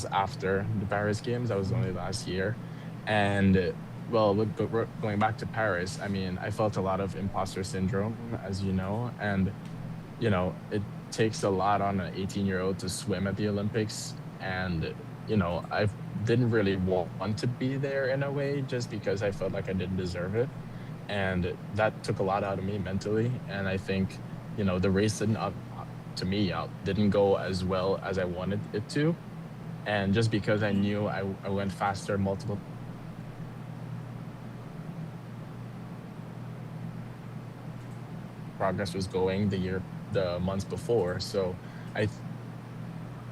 was after the Paris Games. That was only last year. And well, going back to Paris, I mean, I felt a lot of imposter syndrome, as you know, and it takes a lot on an 18-year-old to swim at the Olympics. And, I didn't really want to be there in a way just because I felt like I didn't deserve it. And that took a lot out of me mentally. And I think, the race to me, didn't go as well as I wanted it to. And just because I knew I went faster multiple times in practice, progress was going the months before. So I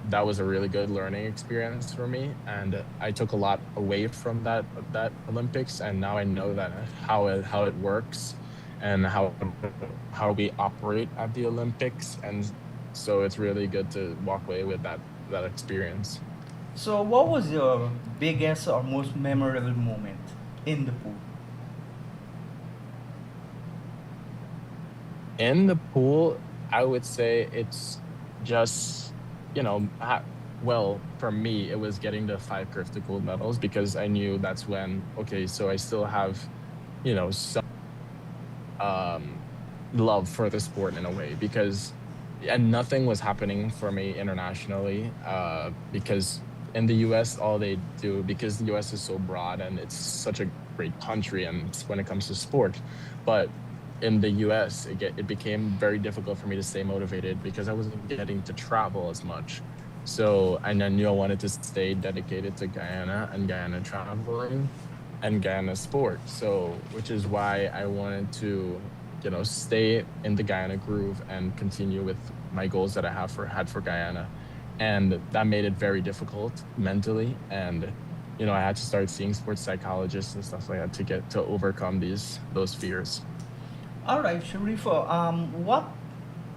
that was a really good learning experience for me, and I took a lot away from that Olympics, and now I know that how it works and how we operate at the Olympics, and so it's really good to walk away with that experience. So, what was your biggest or most memorable moment in the pool? In the pool, I would say it's just, well, for me, it was getting the five Curve to gold medals because I knew that's when, okay, so I still have, some love for the sport in a way because, and nothing was happening for me internationally because in the US, all they do, because the US is so broad and it's such a great country and when it comes to sport, but in the US, it became very difficult for me to stay motivated because I wasn't getting to travel as much. So, and I knew I wanted to stay dedicated to Guyana and Guyana traveling and Guyana sport. So, which is why I wanted to, stay in the Guyana groove and continue with my goals that I had for Guyana. And that made it very difficult mentally. And, I had to start seeing sports psychologists and stuff like that to get to overcome those fears. All right, Sharifa, what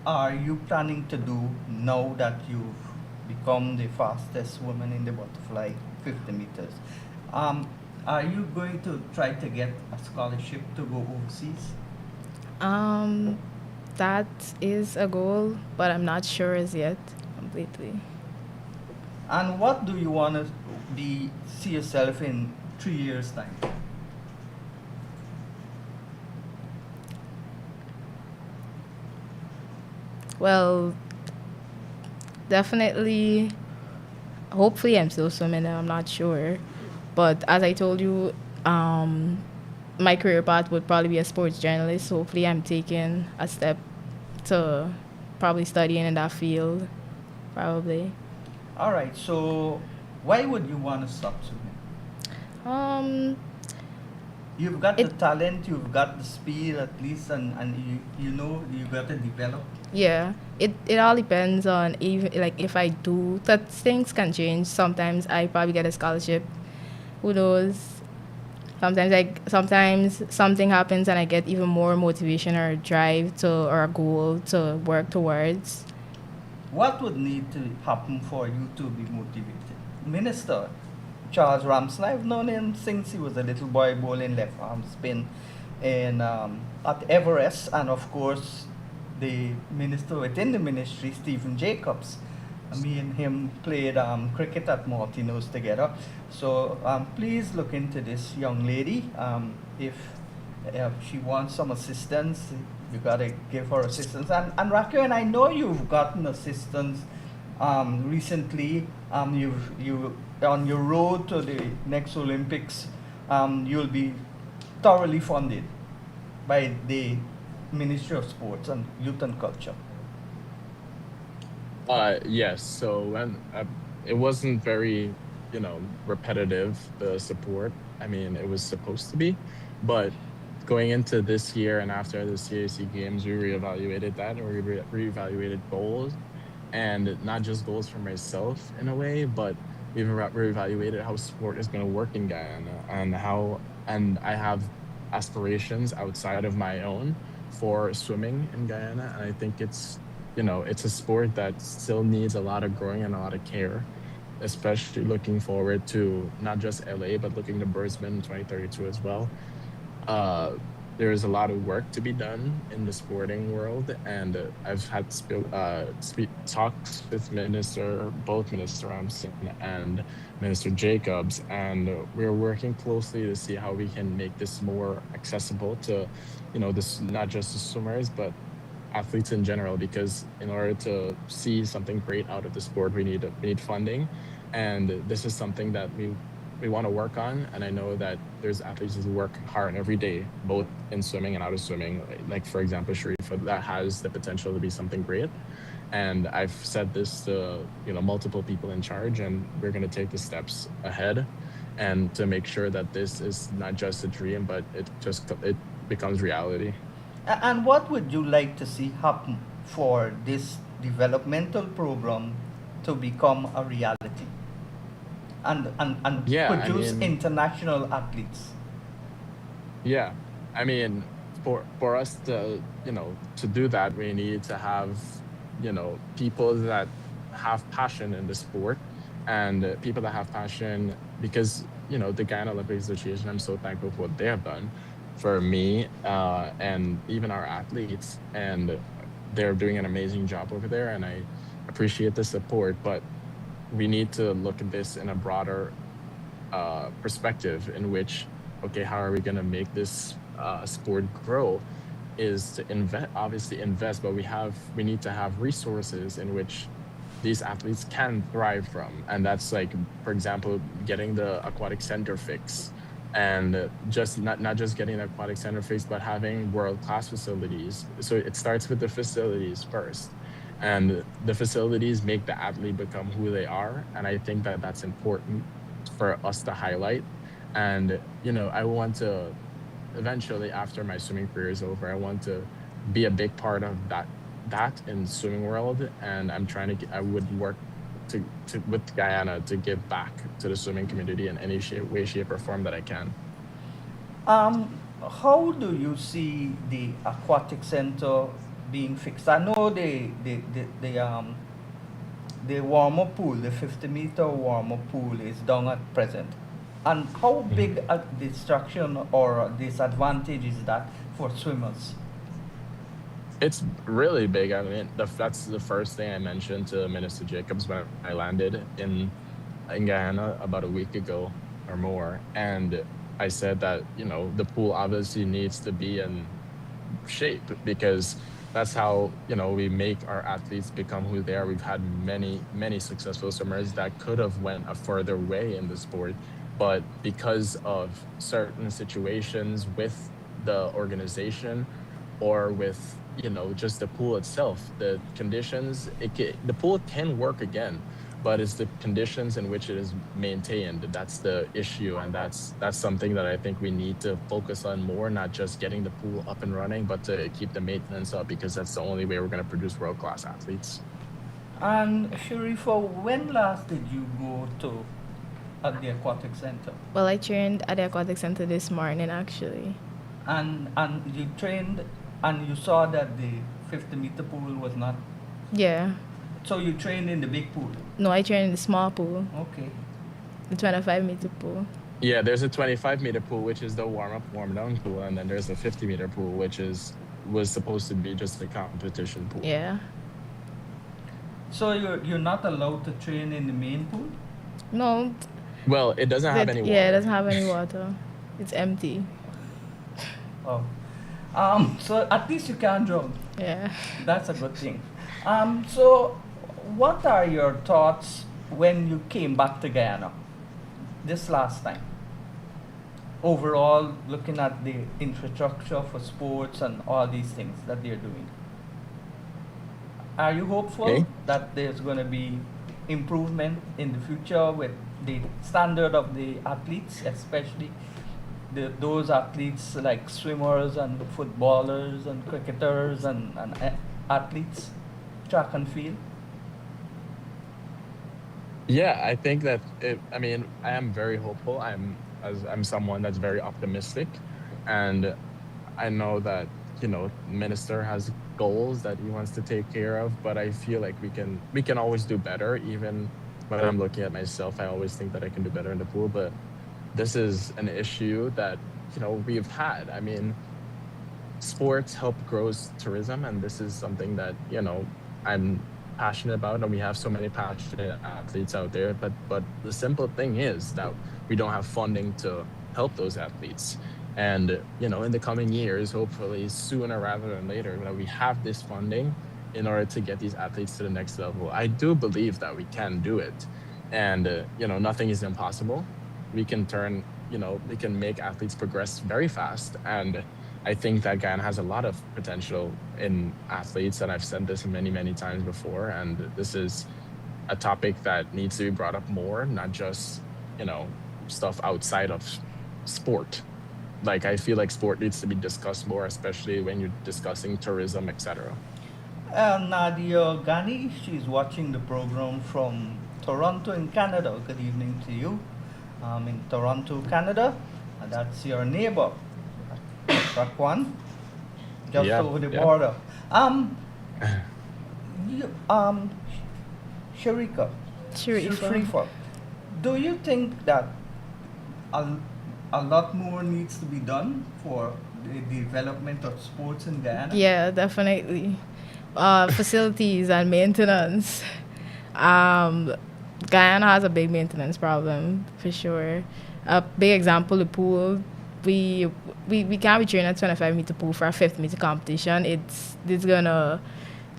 are you planning to do now that you've become the fastest woman in the butterfly 50 meters? Um, are you going to try to get a scholarship to go overseas? Um, that is a goal, but I'm not sure as yet completely. And what do you want to be see yourself in 3 years' time? Well, definitely, hopefully, I'm still swimming. I'm not sure, but as I told you, um, my career path would probably be a sports journalist. So hopefully, I'm taking a step to probably studying in that field. Probably. All right, so why would you want to stop swimming? Um, You've got the it talent, you've got the speed at least, and you know you got to develop. Yeah, it all depends on even like if I do that things can change. Sometimes I probably get a scholarship. Who knows? Sometimes something happens and I get even more motivation or drive to or a goal to work towards. What would need to happen for you to be motivated? Minister Charles Ramsden, I've known him since he was a little boy bowling left arm spin in at Everest, and of course the minister within the ministry, Stephen Jacobs. Me and him played cricket at Martinos together. So please look into this young lady. If she wants some assistance, you gotta give her assistance. And Raquel, and I know you've gotten assistance recently. You on your road to the next Olympics. You'll be thoroughly funded by the Ministry of Sports and Youth and Culture. Yes. So when it wasn't very, repetitive, the support. I mean, it was supposed to be, but going into this year and after the CAC games, we reevaluated that and we reevaluated goals, and not just goals for myself in a way, but we've reevaluated how sport is going to work in Guyana and and I have aspirations outside of my own for swimming in Guyana. And I think it's a sport that still needs a lot of growing and a lot of care, especially looking forward to not just LA, but looking to Brisbane in 2032 as well. Uh, there is a lot of work to be done in the sporting world, and I've had talks with both Minister Ramsey and Minister Jacobs, and we're working closely to see how we can make this more accessible to, this not just the swimmers, but athletes in general, because in order to see something great out of the sport, we need funding, and this is something that we want to work on. And I know that there's athletes who work hard every day, both in swimming and out of swimming, like for example Sharifa, that has the potential to be something great. And I've said this to multiple people in charge, and we're going to take the steps ahead and to make sure that this is not just a dream, but it becomes reality. And what would you like to see happen for this developmental program to become a reality and Yeah, I produce mean, international athletes? yeah. I mean, for us to, to do that, we need to have, people that have passion in the sport, and people that have passion, because, the Guyana Olympic Association, I'm so thankful for what they have done for me, and even our athletes, and they're doing an amazing job over there, and I appreciate the support. But we need to look at this in a broader perspective, in which, okay, how are we going to make this sport grow, is to invest, obviously invest, but we need to have resources in which these athletes can thrive from. And that's like, for example, getting the aquatic center fix, and just not just getting the aquatic center fix, but having world class facilities. So it starts with the facilities first, and the facilities make the athlete become who they are. And I think that that's important for us to highlight. And I want to eventually, after my swimming career is over, I want to be a big part of that in swimming world. And I would work to with Guyana to give back to the swimming community in any way, shape, or form that I can. How do you see the aquatic center being fixed? I know the warmer pool, the 50-meter warmer pool, is down at present. And how Mhm. big a distraction or a disadvantage is that for swimmers? It's really big. I mean, that's the first thing I mentioned to Minister Jacobs when I landed in Guyana about a week ago or more. And I said that, the pool obviously needs to be in shape, because that's how, we make our athletes become who they are. We've had many successful swimmers that could have went a further way in the sport, but because of certain situations with the organization, or with, just the pool itself, the conditions, the pool can work again, but it's the conditions in which it is maintained that's the issue. And that's something that I think we need to focus on more, not just getting the pool up and running, but to keep the maintenance up, because that's the only way we're going to produce world class athletes. And Sharifa, when last did you go to at the aquatic center? Well, I trained at the aquatic center this morning actually. And you trained and you saw that the 50-meter pool was not. Yeah. So you trained in the big pool. No, I trained in the small pool, Okay. the 25-meter pool. Yeah, there's a 25-meter pool, which is the warm up, warm down pool, and then there's a 50-meter pool, which was supposed to be just a competition pool. Yeah. So you're not allowed to train in the main pool? No, Well, it doesn't have any yeah, it water. doesn't have any water. It's empty. Oh. So at least you can drown. Yeah. That's a good thing. So what are your thoughts when you came back to Guyana this last time? Overall, looking at the infrastructure for sports and all these things that they're doing. Are you hopeful Okay. that there's going to be improvement in the future with the standard of the athletes, especially those athletes like swimmers and footballers and cricketers and athletes, track and field? Yeah, I think that I mean, I am very hopeful. I'm someone that's very optimistic, and I know that, minister has goals that he wants to take care of, but I feel like we can always do better. Even when I'm looking at myself, I always think that I can do better in the pool, but this is an issue that, we've had. I mean, sports help grows tourism, and this is something that I'm passionate about, and we have so many passionate athletes out there. But the simple thing is that we don't have funding to help those athletes. And in the coming years, hopefully sooner rather than later, we have this funding in order to get these athletes to the next level. I do believe that we can do it, and nothing is impossible. We can we can make athletes progress very fast, and I think that Guyana has a lot of potential in athletes, and I've said this many, many times before. And this is a topic that needs to be brought up more, not just, stuff outside of sport. Like, I feel like sport needs to be discussed more, especially when you're discussing tourism, etc. Nadia Ghani, she's watching the program from Toronto in Canada. Good evening to you. In Toronto, Canada. That's your neighbor, Rakwan, just Yeah, over the yeah. border. You, Sharika, Sharifa. Sharifa, do you think that a, a lot more needs to be done for the development of sports in Guyana? Yeah, definitely. Facilities and maintenance. Um, Guyana has a big maintenance problem for sure. A big example, the pool. We can't be training a 25-meter pool for a 50-meter competition. It's gonna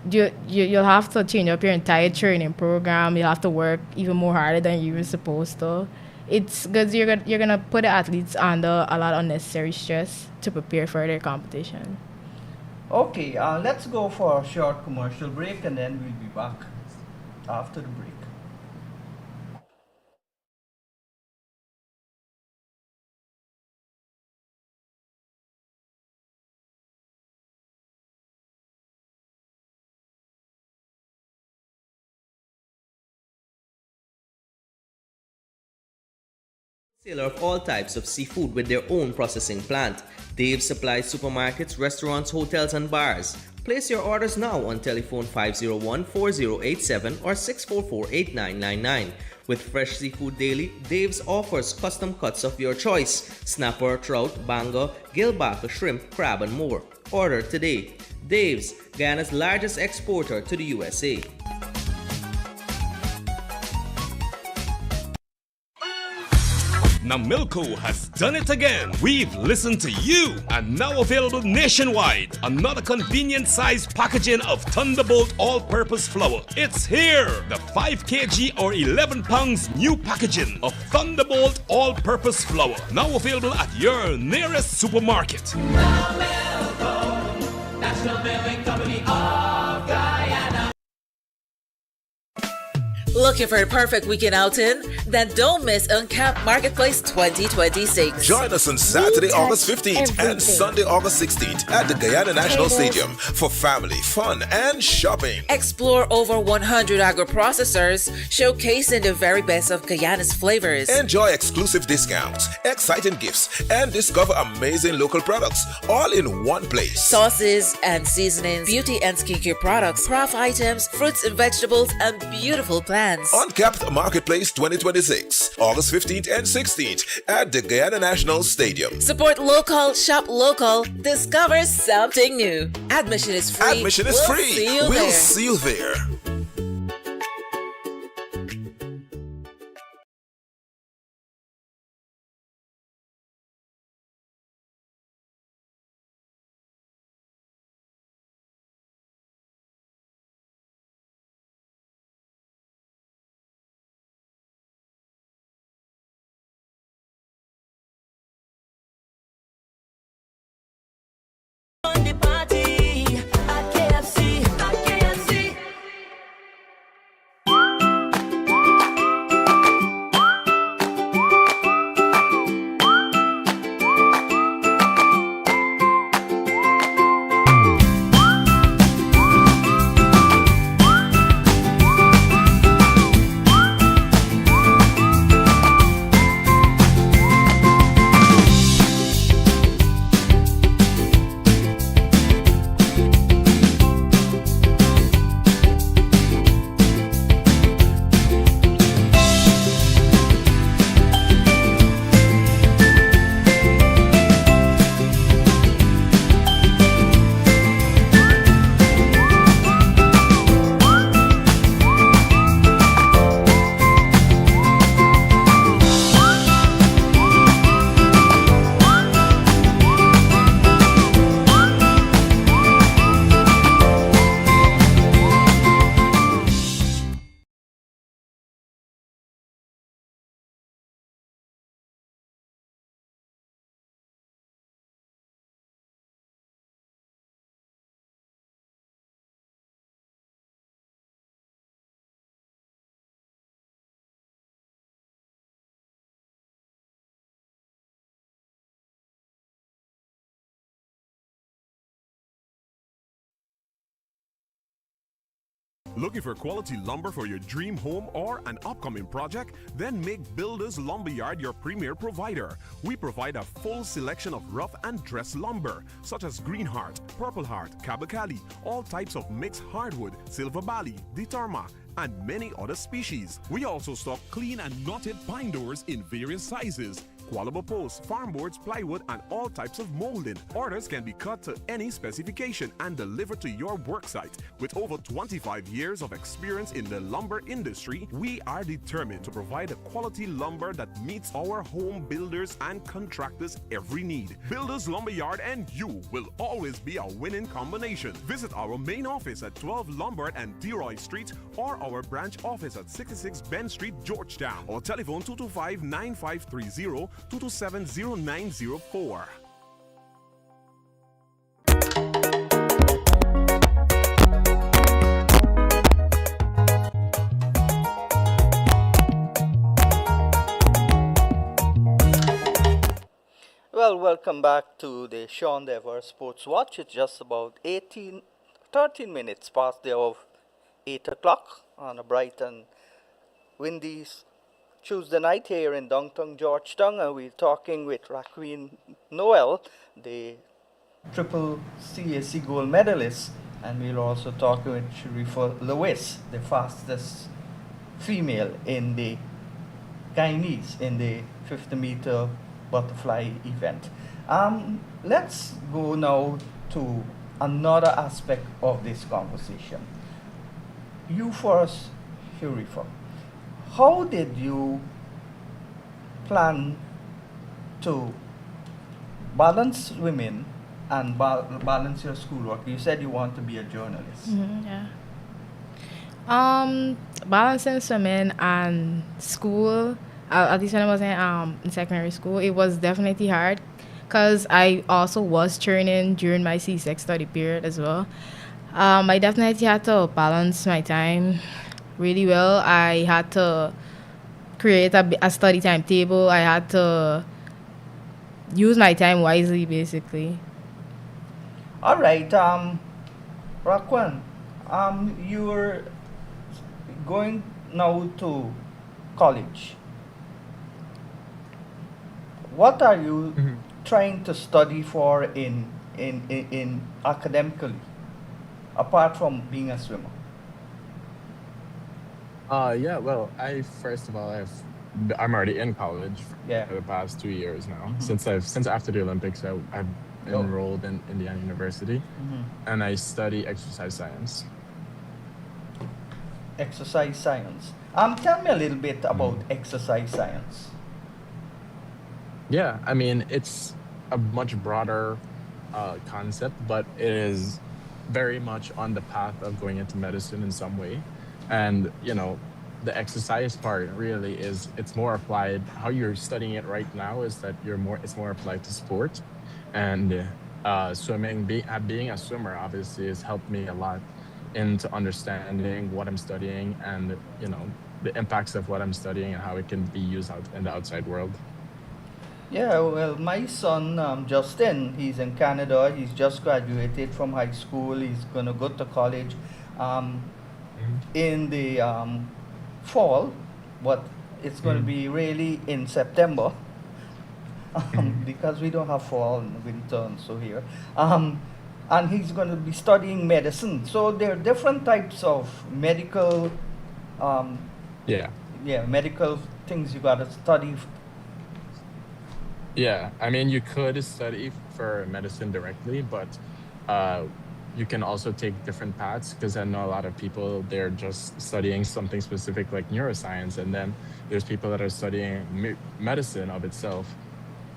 you'll have to change up your entire training program. You'll have to work even more harder than you were supposed to. It's because you're gonna put the athletes under a lot of unnecessary stress to prepare for their competition. Okay, let's go for a short commercial break and then we'll be back after the break. Seller of all types of seafood with their own processing plant. Dave supplies supermarkets, restaurants, hotels, and bars. Place your orders now on telephone 501-4087 or 644-8999. With fresh seafood daily, Dave's offers custom cuts of your choice: snapper, trout, banga, gillback, shrimp, crab, and more. Order today. Dave's, Guyana's largest exporter to the USA. Now Milko has done it again. We've listened to you, and now available nationwide. Another convenient size packaging of Thunderbolt all-purpose flour. It's here. The 5 kg or 11 pounds new packaging of Thunderbolt all-purpose flour. Now available at your nearest supermarket. National Milling Company of Guyana. Looking for a perfect weekend outing? Then don't miss Uncapped Marketplace 2026. Join us on Saturday, We touch August 15th and everything. Sunday, August 16th at the Guyana National Tables. Stadium for family, fun, and shopping. Explore over 100 agro-processors, showcasing the very best of Guyana's flavors. Enjoy exclusive discounts, exciting gifts, and discover amazing local products all in one place. Sauces and seasonings, beauty and skincare products, craft items, fruits and vegetables, and beautiful plants. Uncapped Marketplace 2026, August 15th and 16th at the Guyana National Stadium. Support local, shop local, discover something new. Admission is free. Admission is We'll free. see you We'll there. see you there. On the party at KFC, at KFC. Looking for quality lumber for your dream home or an upcoming project? Then make Builders Lumberyard your premier provider. We provide a full selection of rough and dress lumber, such as Green Heart, Purple Heart, Kabakali, all types of mixed hardwood, Silver Bali, Ditarma, and many other species. We also stock clean and knotted pine doors in various sizes, qualable posts, farm boards, plywood, and all types of molding. Orders can be cut to any specification and delivered to your worksite. With over 25 years of experience in the lumber industry, we are determined to provide a quality lumber that meets our home builders and contractors' every need. Builders Lumberyard and you will always be a winning combination. Visit our main office at 12 Lombard and Deroy Street or our branch office at 66 Ben Street, Georgetown, or telephone 225-9530 227-0904. Well, welcome back to the Sean Dever Sports Watch. It's just about 13 minutes past the hour of 8 o'clock on a bright and windy Tuesday night here in downtown Georgetown, and we're talking with Raquel Noel, the triple CAC gold medalist, and we're also talking with Sharifa Lewis, the fastest female in the Guyanese in the 50-meter butterfly event. Let's go now to another aspect of this conversation. You first, Sharifa. How did you plan to balance women and balance your schoolwork? You said you want to be a journalist. Yeah. Balancing swimming and school, at least when I was in secondary school, it was definitely hard because I also was training during my C6 study period as well. I definitely had to balance my time really well. I had to create a study timetable. I had to use my time wisely, basically. All right, Raquel, you're going now to college. What are you trying to study for in academically, apart from being a swimmer? Yeah, well, I'm already in college Yeah. for the past 2 years now. Since after the Olympics, I've enrolled in Indiana University, and I study exercise science. Exercise science. Tell me a little bit about exercise science. Yeah, I mean, it's a much broader concept, but it is very much on the path of going into medicine in some way. And, the exercise part really it's more applied. How you're studying it right now is that it's more applied to sport. And swimming, being a swimmer, obviously, has helped me a lot into understanding what I'm studying and, the impacts of what I'm studying and how it can be used out in the outside world. Yeah, well, my son, Justin, he's in Canada. He's just graduated from high school. He's going to go to college in the fall, but it's going to be really in September because we don't have fall and winter and so here. And he's going to be studying medicine. So there are different types of medical, medical things you got to study. Yeah, I mean, you could study for medicine directly, but you can also take different paths because I know a lot of people, they're just studying something specific like neuroscience, and then there's people that are studying medicine of itself.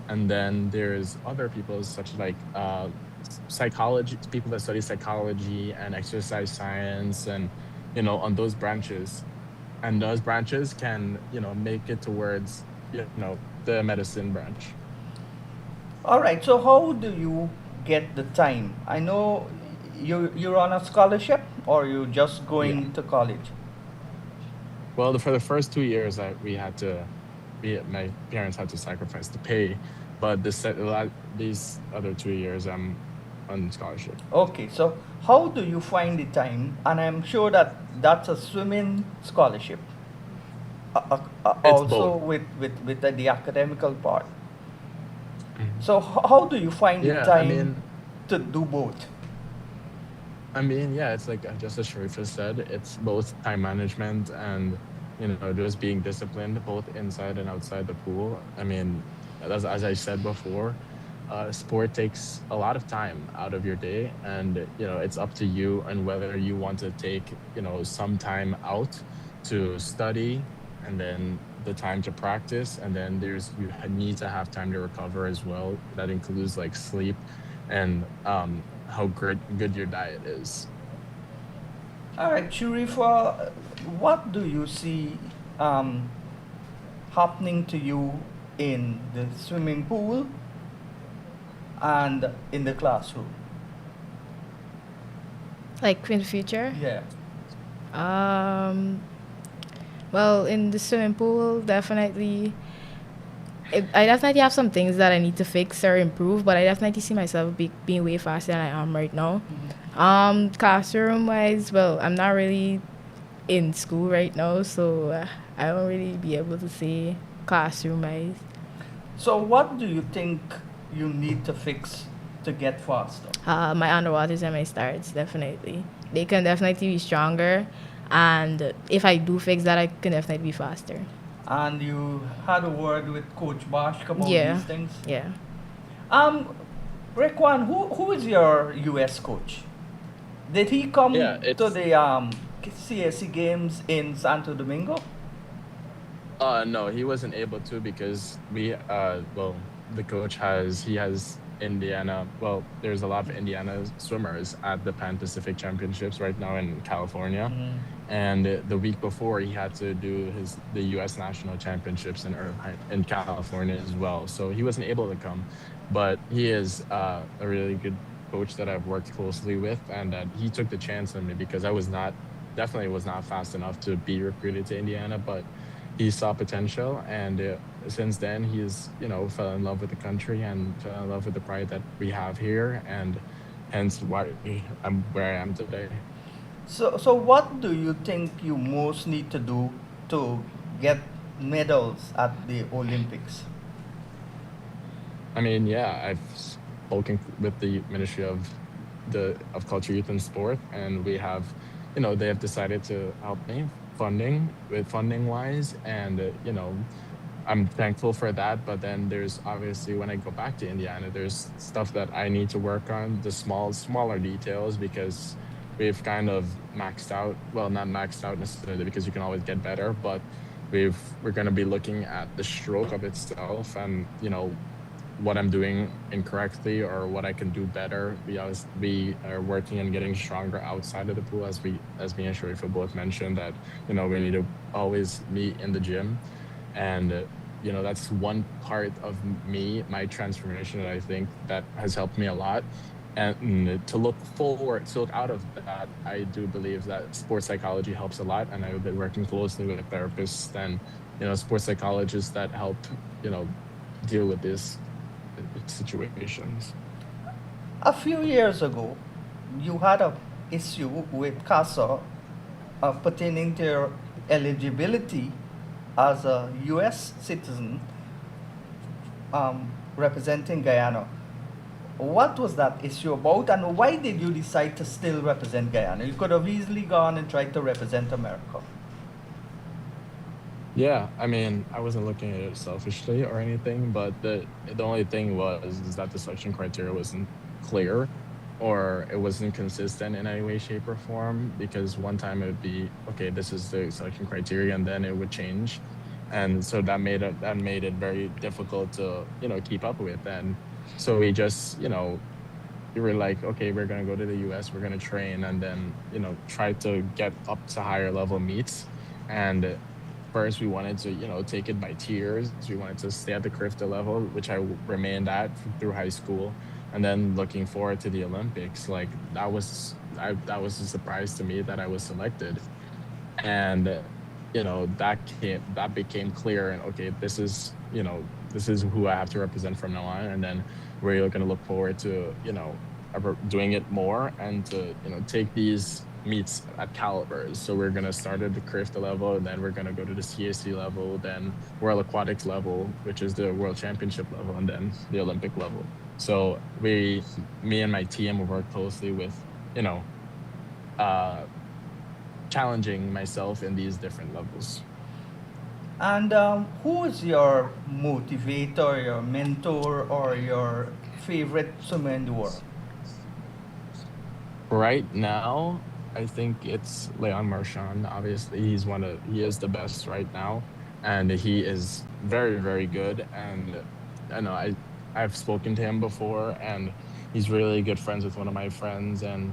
And then there's other people such like psychology, people that study psychology and exercise science and, on those branches. And those branches can, make it towards, the medicine branch. All right. So how do you get the time? I know you're on a scholarship, or you're just going to college. Well, for the first 2 years, my parents had to sacrifice to pay, but these other 2 years, on scholarship. Okay, so how do you find the time? And I'm sure that that's a swimming scholarship, It's also both. with the academical part. Mhm. So how do you find the Yeah, time to do both? yeah, it's like just as Sharifa said, it's both time management and just being disciplined both inside and outside the pool. I mean, as I said before, sport takes a lot of time out of your day, and it's up to you and whether you want to take some time out to study, and then the time to practice, and then you need to have time to recover as well. That includes like sleep and how good your diet is. All right, Shurifa, what do you see um, happening to you in the swimming pool and in the classroom? Like in the future. Yeah. Um, well, in the swimming pool, definitely. I definitely have some things that I need to fix or improve, but I definitely see myself being way faster than I am right now. Classroom wise, well, I'm not really in school right now, so I don't really be able to say classroom wise. So, what do you think you need to fix to get faster? My underwaters and my starts, definitely. They can definitely be stronger, and if I do fix that, I can definitely be faster. And you had a word with Coach Bashk about these Yeah, things. yeah. Um, Rekwan, who is your US coach? Did he Yeah, come to it's the CSC games in Santo Domingo? no, he wasn't able to because the coach he has Indiana. Well, there's a lot of Indiana swimmers at the Pan Pacific Championships right now in California, and the week before he had to do the U.S. National Championships in Irvine in California as well. So he wasn't able to come, but he is a really good coach that I've worked closely with, and that he took the chance on me because I definitely was not fast enough to be recruited to Indiana, but he saw potential, and since then he's fell in love with the country and fell in love with the pride that we have here, and hence why I'm where I am today. So what do you think you most need to do to get medals at the Olympics? I mean, yeah, I've spoken with the Ministry of Culture, Youth, and Sport, and we have, they have decided to help me funding wise, and I'm thankful for that. But then there's obviously when I go back to Indiana, there's stuff that I need to work on, the smaller details, because we've kind of maxed out. Well, not maxed out necessarily because you can always get better, but we're going to be looking at the stroke of itself, and what I'm doing incorrectly or what I can do better. We are working and getting stronger outside of the pool, as me and Sharifa both mentioned that we need to always meet in the gym, and that's one part of my transformation that I think that has helped me a lot. And to look forward, to look out of that, I do believe that sports psychology helps a lot, and I've been working closely with therapists and sports psychologists that help deal with this situations. A few years ago, you had a issue with CASA pertaining to your eligibility as a U.S. citizen representing Guyana. What was that issue about, and why did you decide to still represent Guyana? You could have easily gone and tried to represent America. Yeah, I mean, I wasn't looking at it selfishly or anything, but the only thing is that the selection criteria wasn't clear, or it wasn't consistent in any way, shape, or form. Because one time it would be okay, this is the selection criteria, and then it would change, and so that made it very difficult to keep up with. And so we just we were like, okay, we're gonna go to the U.S., we're gonna train, and then try to get up to higher level meets. And first we wanted to take it by tiers. We wanted to stay at the CRIFTA level, which I remained at through high school, and then looking forward to the Olympics. Like that was a surprise to me that I was selected, and that became clear. And okay, this is who I have to represent from now on. And then we're going to look forward to doing it more and to take these meets at calibers. So we're gonna start at the CRIFTA level, and then we're gonna go to the CAC level, then World Aquatics level, which is the World Championship level, and then the Olympic level. So me and my team, work closely with you know uh, challenging myself in these different levels. And who is your motivator, your mentor, or your favorite swimmer in the world? Right now, I think it's Leon Marchand. Obviously, he is the best right now, and he is very, very good. And I know I've spoken to him before, and he's really good friends with one of my friends, and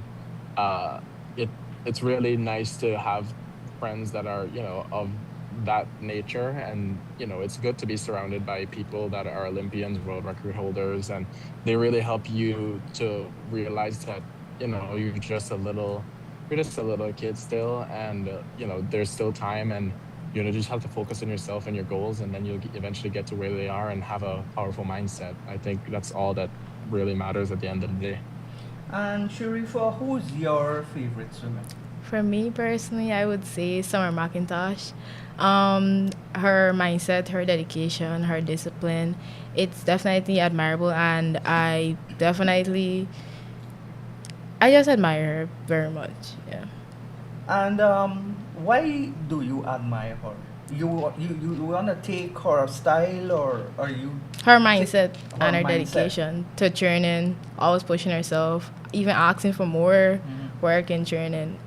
uh, it it's really nice to have friends that are of that nature, and it's good to be surrounded by people that are Olympians, world record holders, and they really help you to realize that you're just a little kid still, and there's still time, and just have to focus on yourself and your goals, and then you'll eventually get to where they are and have a powerful mindset. I think that's all that really matters at the end of the day. And Sharifa, who's your favorite swimmer? For me personally, I would say Summer McIntosh. Her mindset, her dedication, her discipline, it's definitely admirable, and I just admire her very much. Yeah. And why do you admire her? You wanna take her style, or you Her take mindset her and her mindset? dedication to training, always pushing herself, even asking for more work and training.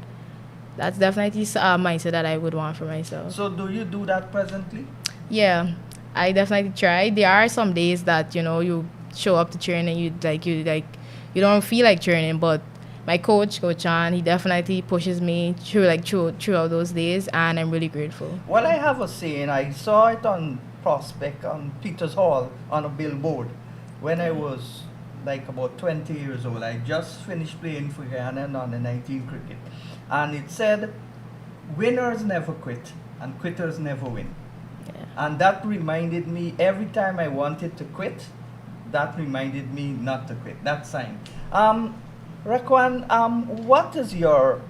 That's definitely a mindset that I would want for myself. So do you do that presently? Yeah, I definitely try. There are some days that you show up to training, you don't feel like training, but my Coach Chan, he definitely pushes me throughout those days, and I'm really grateful. Well, I have a saying. I saw it on Prospect on Peters Hall on a billboard when I was like about 20 years old. I just finished playing for Guyana on the 19 cricket, and it said, "Winners never quit, and quitters never win." Yeah. And that reminded me every time I wanted to quit. That reminded me not to quit. That sign. Rakwan, what is your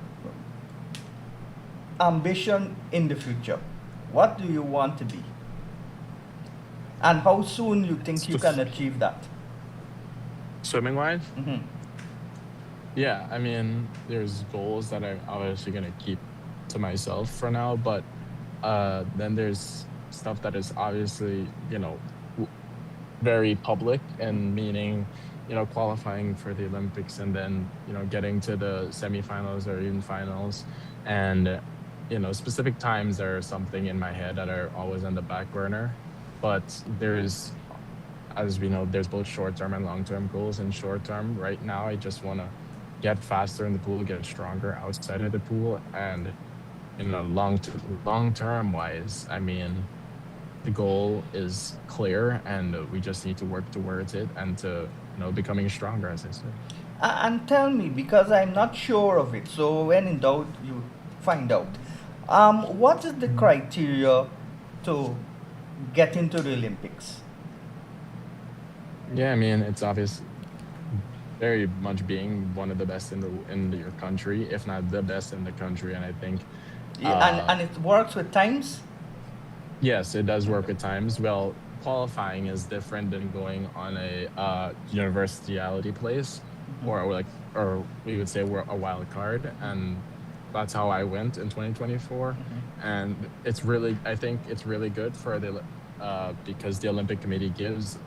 ambition in the future? What do you want to be? And how soon you think you can achieve that? Swimming wise, Hmm. yeah, I mean, there's goals that I'm obviously gonna keep to myself for now, but then there's stuff that is obviously, w- very public, and meaning, qualifying for the Olympics, and then, getting to the semifinals or even finals. And, specific times are something in my head that are always on the back burner. But as we know, there's both short term and long term goals. And short term, right now, I just want to get faster in the pool, get stronger outside of the pool. And, long term wise, I mean, the goal is clear, and we just need to work towards it, and to becoming stronger, as I said. And tell me, because I'm not sure of it, so when in doubt, you find out. What is the criteria to get into the Olympics? Yeah, I mean, it's obvious, very much being one of the best in your country, if not the best in the country. And I think Yeah, and it works with times? yes, it does work at times. Well, qualifying is different than going on a universityality place, or we would say we're a wild card, and that's how I went in 2024. And I think it's really good for because the Olympic Committee gives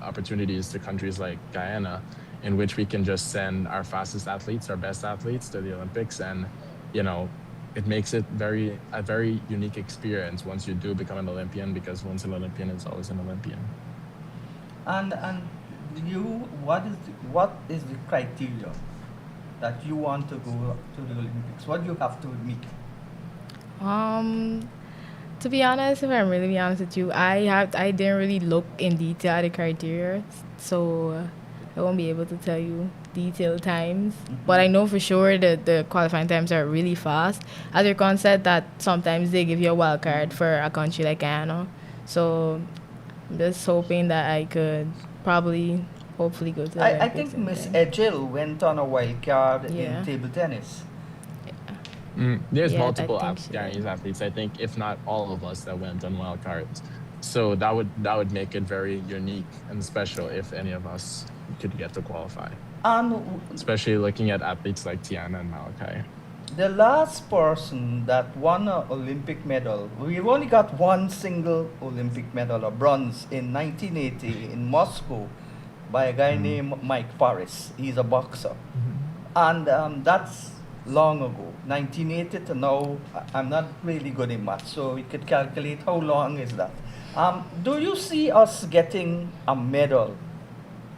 opportunities to countries like Guyana, in which we can just send our fastest athletes, our best athletes, to the Olympics. And you know it makes it a very unique experience once you do become an Olympian, because once an Olympian is always an Olympian. And you, what is the criteria that you want to go to the Olympics? What you have to meet? Um, to be honest, if I'm really be honest with you, I didn't really look in detail at the criteria, so I won't be able to tell you detailed times. But I know for sure that the qualifying times are really fast. As your said, that sometimes they give you a wild card for a country like Guyana, so I'm just hoping that I could probably hopefully go to the I Olympics think and Miss thing. Edgel went on a wild card in Yeah. table tennis. There's Yeah, I multiple think she did. Guyanese athletes. I think if not all of us that went on wild cards. So that would make it very unique and special if any of us could get to qualify. And Especially looking at athletes like Tiana and Malachi. the last person that won an Olympic medal, we've only got one single Olympic medal, a bronze, in 1980 in Moscow by a guy Mm-hmm. named Mike Farris. He's a boxer. Mm-hmm. And that's long ago, 1980 to now. I'm not really good in math, so we could calculate how long is that. Do you see us getting a medal,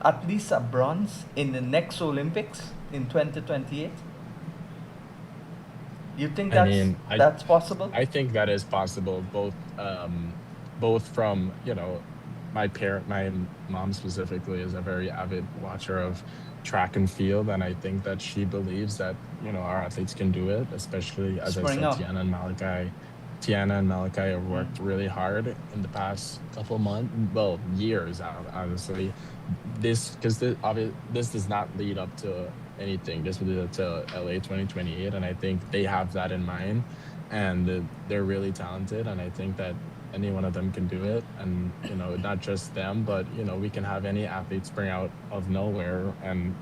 at least a bronze, in the next Olympics in 2028? You think I mean, that's possible? I think that is possible, both from, my mom specifically is a very avid watcher of track and field, and I think that she believes that, our athletes can do it, especially, as I Spring said, up. Tiana and Malachi have worked really hard in the past couple months, well, years, honestly. This does not lead up to anything. This will lead up to LA 2028, and I think they have that in mind, and they're really talented, and I think that any one of them can do it, and not just them, but we can have any athlete spring out of nowhere and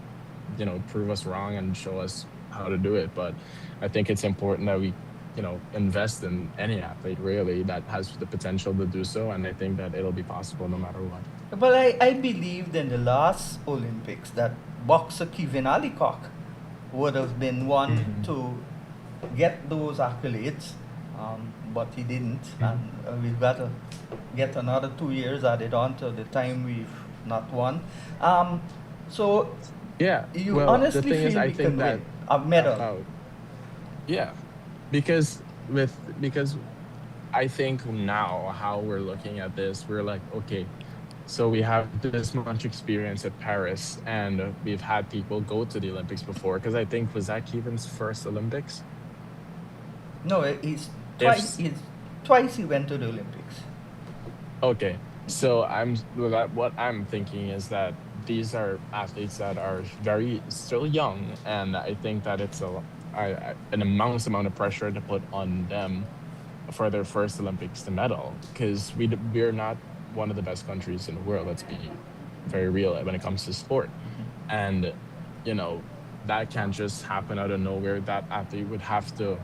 prove us wrong and show us how to do it. But I think it's important that we invest in any athlete really that has the potential to do so, and I think that it'll be possible no matter what. Well, I believed in the last Olympics that boxer Kevin Alcock would have been one to get those accolades, but he didn't. And we've got to get another 2 years added on to the time we've not won. So Yeah. you Well, the honestly thing is, feel I we think can that win a medal? yeah, because I think now how we're looking at this, we're like, okay, so we have this much experience at Paris, and we've had people go to the Olympics before. Because I think, was that Kevin's first Olympics? No, he's If twice. He's twice he went to the Olympics. Okay, so what I'm thinking is that these are athletes that are very still young, and I think that it's an immense amount of pressure to put on them for their first Olympics to medal, because we're not one of the best countries in the world. Let's be very real when it comes to sport, and that can't just happen out of nowhere. That athlete would have to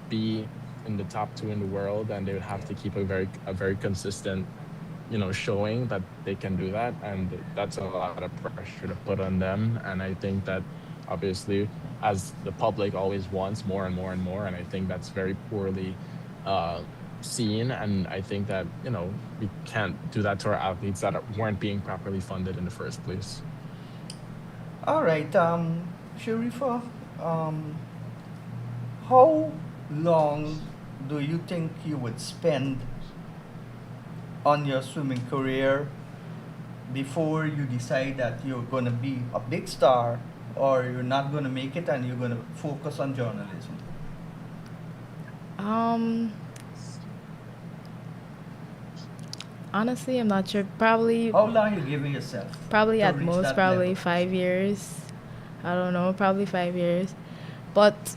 be in the top two in the world, and they would have to keep a very consistent showing that they can do that, and that's a lot of pressure to put on them. And I think that obviously, as the public always wants more and more and more, and I think that's very poorly seen. And I think that we can't do that to our athletes that weren't being properly funded in the first place. All right, Sharifa, how long do you think you would spend on your swimming career before you decide that you're going to be a big star, or you're not going to make it and you're going to focus on journalism? Honestly, I'm not sure. Probably How long are you giving yourself Probably to at reach most, that probably level? 5 years. I don't know, probably 5 years. But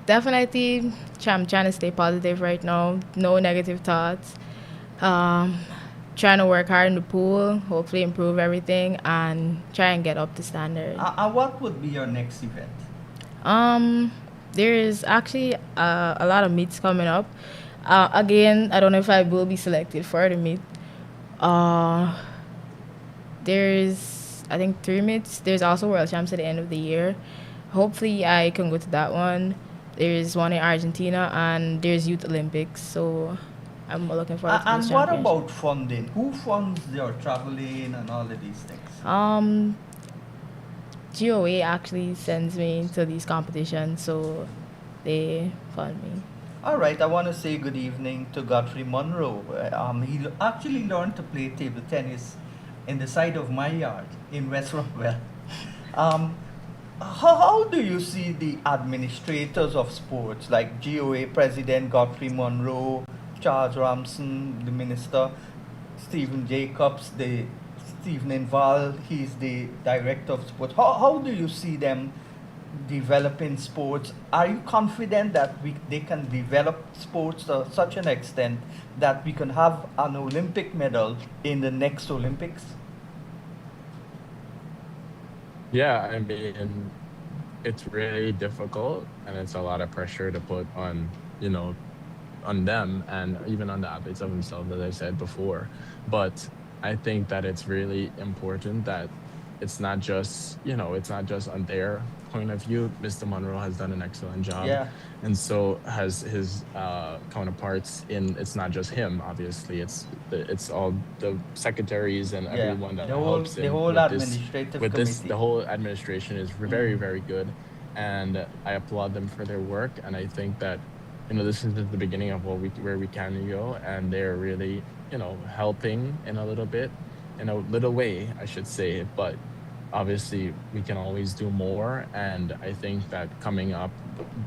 definitely, I'm trying to stay positive right now. No negative thoughts. Um, Trying to work hard in the pool, hopefully improve everything, and try and get up to standard. What would be your next event? There is actually a lot of meets coming up. Again, I don't know if I will be selected for the meet. Uh, there's, I think, 3 meets. There's also World Champs at the end of the year. Hopefully, I can go to that one. There's one in Argentina, and there's Youth Olympics. So I'm looking forward to And those what championships. about funding? Who funds your traveling and all of these things? GOA actually sends me to these competitions, so they fund me. All right, I want to say good evening to Godfrey Monroe. He actually learned to play table tennis in the side of my yard in West Rockwell. How do you see the administrators of sports, like GOA President Godfrey Monroe, Charles Ramson, the minister, Stephen Jacobs, the Stephen Inval, he's the director of sports. How do you see them developing sports? Are you confident that they can develop sports to such an extent that we can have an Olympic medal in the next Olympics? Yeah, I mean, it's really difficult and it's a lot of pressure to put on, you know, on them and even on the athletes of themselves, as I said before. But I think that it's really important that it's not just, you know, it's not just on their point of view. Mr. Monroe has done an excellent job, Yeah, and so has his counterparts. In it's not just him, obviously. It's all the secretaries and yeah. everyone that The whole helps the him whole with this. administrative With this, the committee. whole administration is very, Mm. very good, and I applaud them for their work. And I think that, you know, this is just the beginning of what we where we can go, and they're really, you know, helping in a little way, I should say. But obviously, we can always do more, and I think that coming up,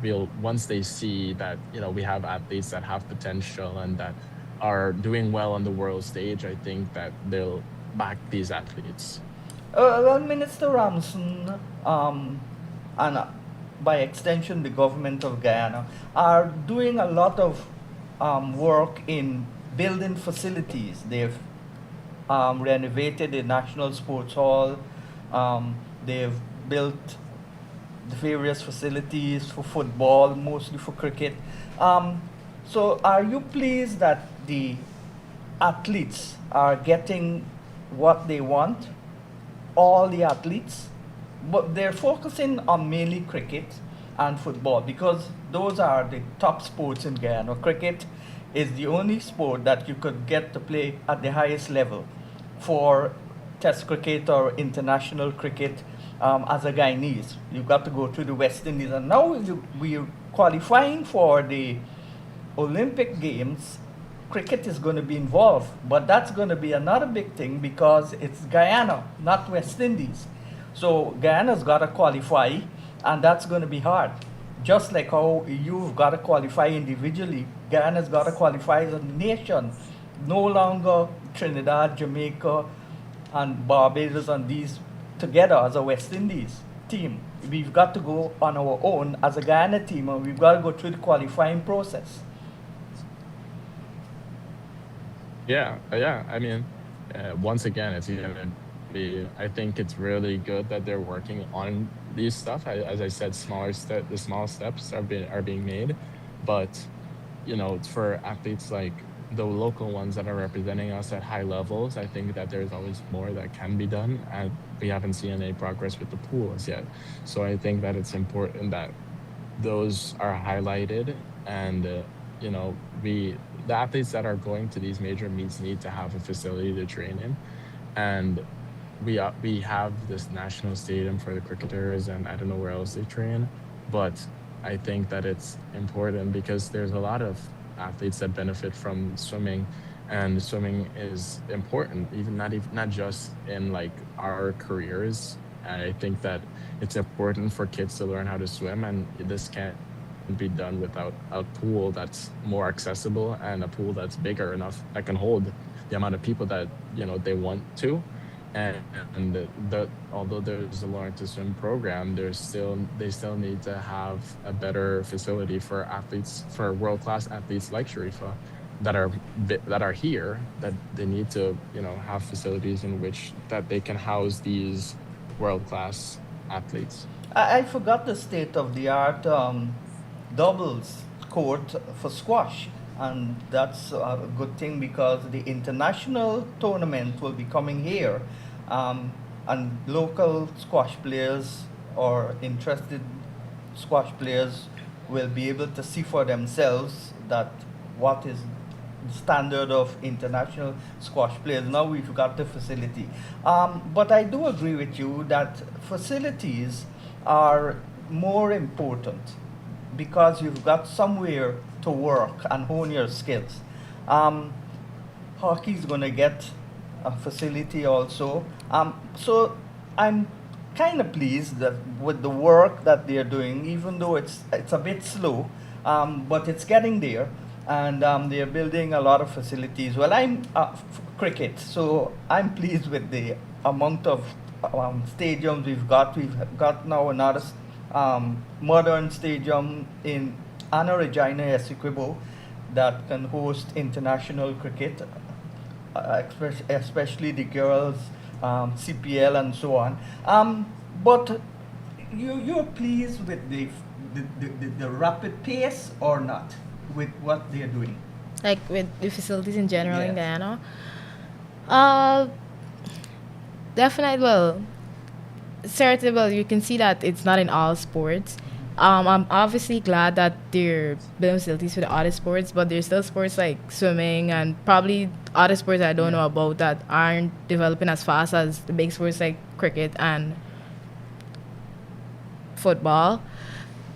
we'll once they see that, you know, we have athletes that have potential and that are doing well on the world stage, I think that they'll back these athletes. Well, Minister Ramson, and by extension the government of Guyana, are doing a lot of work in building facilities. They've renovated the National Sports Hall. They've built the various facilities for football, mostly for cricket. Um, so, are you pleased that the athletes are getting what they want? All the athletes, but they're focusing on mainly cricket and football because those are the top sports in Guyana. Cricket is the only sport that you could get to play at the highest level for Test cricket or international cricket. As a Guyanese, you've got to go to the West Indies, and now we're qualifying for the Olympic Games. Cricket is going to be involved, but that's going to be another big thing because it's Guyana, not West Indies. So Guyana's got to qualify, and that's going to be hard. Just like how you've got to qualify individually, Guyana's got to qualify as a nation. No longer Trinidad, Jamaica, and Barbados and these together as a West Indies team. We've got to go on our own as a Guyana team, and we've got to go through the qualifying process. Yeah, yeah. I mean, once again, it's gonna be. I think it's really good that they're working on these stuff. As I said, the small steps are being made, but you know, it's for athletes like the local ones that are representing us at high levels. I think that there's always more that can be done, and we haven't seen any progress with the pools yet. So I think that it's important that those are highlighted, and you know, the athletes that are going to these major meets need to have a facility to train in, and we have this national stadium for the cricketers, and I don't know where else they train, but I think that it's important because there's a lot of athletes that benefit from swimming, and swimming is important, even not just in like our careers. I think that it's important for kids to learn how to swim, and this can't be done without a pool that's more accessible and a pool that's bigger enough that can hold the amount of people that, you know, they want to. And, although there's a learn to swim program, they still need to have a better facility for athletes, for world class athletes like Sharifa that are here, that they need to, you know, have facilities in which that they can house these world class athletes. I forgot the state of the art doubles court for squash, and that's a good thing because the international tournament will be coming here, and local squash players or interested squash players will be able to see for themselves that what is the standard of international squash players. Now we've got the facility, but I do agree with you that facilities are more important because you've got somewhere to work and hone your skills. Um, Hockey's going to get a facility also. So I'm kind of pleased that with the work that they're doing, even though it's a bit slow, but it's getting there. and they're building a lot of facilities. Well, I'm cricket, so I'm pleased with the amount of stadiums we've got. We've got now another modern stadium in Anna Regina Essequibo that can host international cricket, especially the girls, CPL and so on. But you're pleased with the rapid pace or not with what they're doing? Like with the facilities in general in Yes. Guyana. Uh, Definitely. Well, certainly. Well, you can see that it's not in all sports. I'm obviously glad that they're building facilities for the other sports, but there's still sports like swimming and probably other sports I don't know about that aren't developing as fast as the big sports like cricket and football.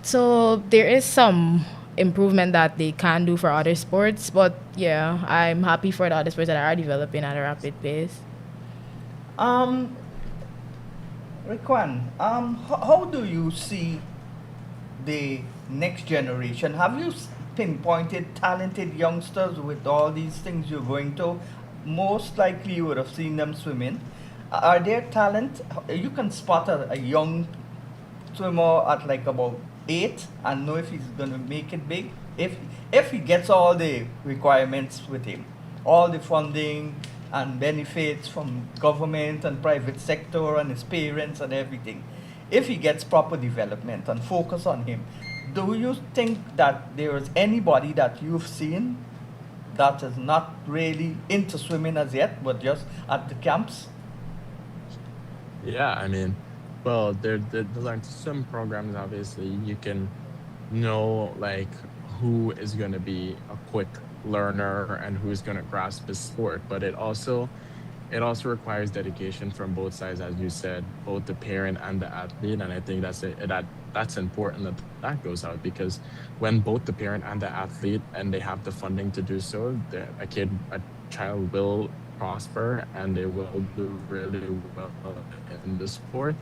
So there is some improvement that they can do for other sports, but yeah, I'm happy for the other sports that are developing at a rapid pace. Um, Rickwan, how do you see the next generation? Have you pinpointed talented youngsters with all these things you're going to? Most likely you would have seen them swimming. Are there talent? You can spot a young swimmer at like about 8 and know if he's going to make it big. If he gets all the requirements with him, all the funding and benefits from government and private sector and his parents and everything, if he gets proper development and focus on him, do you think that there is anybody that you've seen that is not really into swimming as yet, but just at the camps? Yeah, I mean, well, the learn to swim programs, obviously, you can know like who is going to be a quick learner and who's going to grasp the sport, but it also requires dedication from both sides, as you said, both the parent and the athlete. And I think that's important that that goes out, because when both the parent and the athlete and they have the funding to do so, a child will prosper and they will do really well in the sport.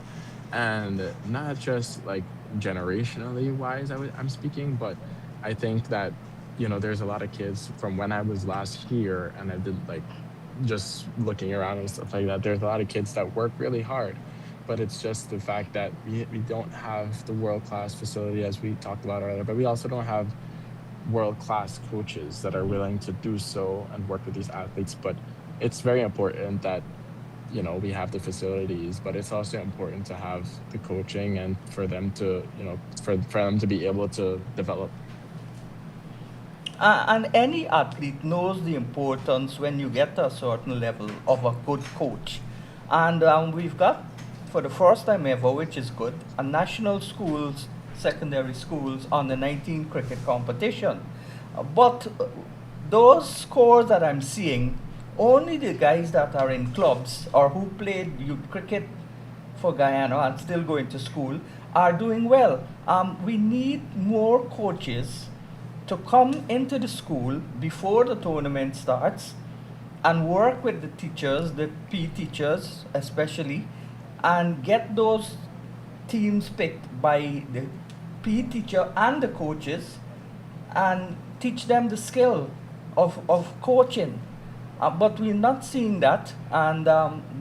And not just like generationally wise, I'm speaking, but I think that there's a lot of kids from when I was last here and I did like just looking around and stuff like that. There's a lot of kids that work really hard, but it's just the fact that we don't have the world class facility as we talked about earlier, but we also don't have world class coaches that are willing to do so and work with these athletes. But it's very important that we have the facilities, but it's also important to have the coaching and for them to for them to be able to develop. And any athlete knows the importance when you get to a certain level of a good coach. And we've got, for the first time ever, which is good, a national schools, secondary schools under 19 cricket competition. But those scores that I'm seeing, only the guys that are in clubs or who played youth cricket for Guyana and still going to school are doing well. We need more coaches to come into the school before the tournament starts and work with the teachers, the PE teachers especially, and get those teams picked by the PE teacher and the coaches and teach them the skill of coaching. But we're not seeing that, and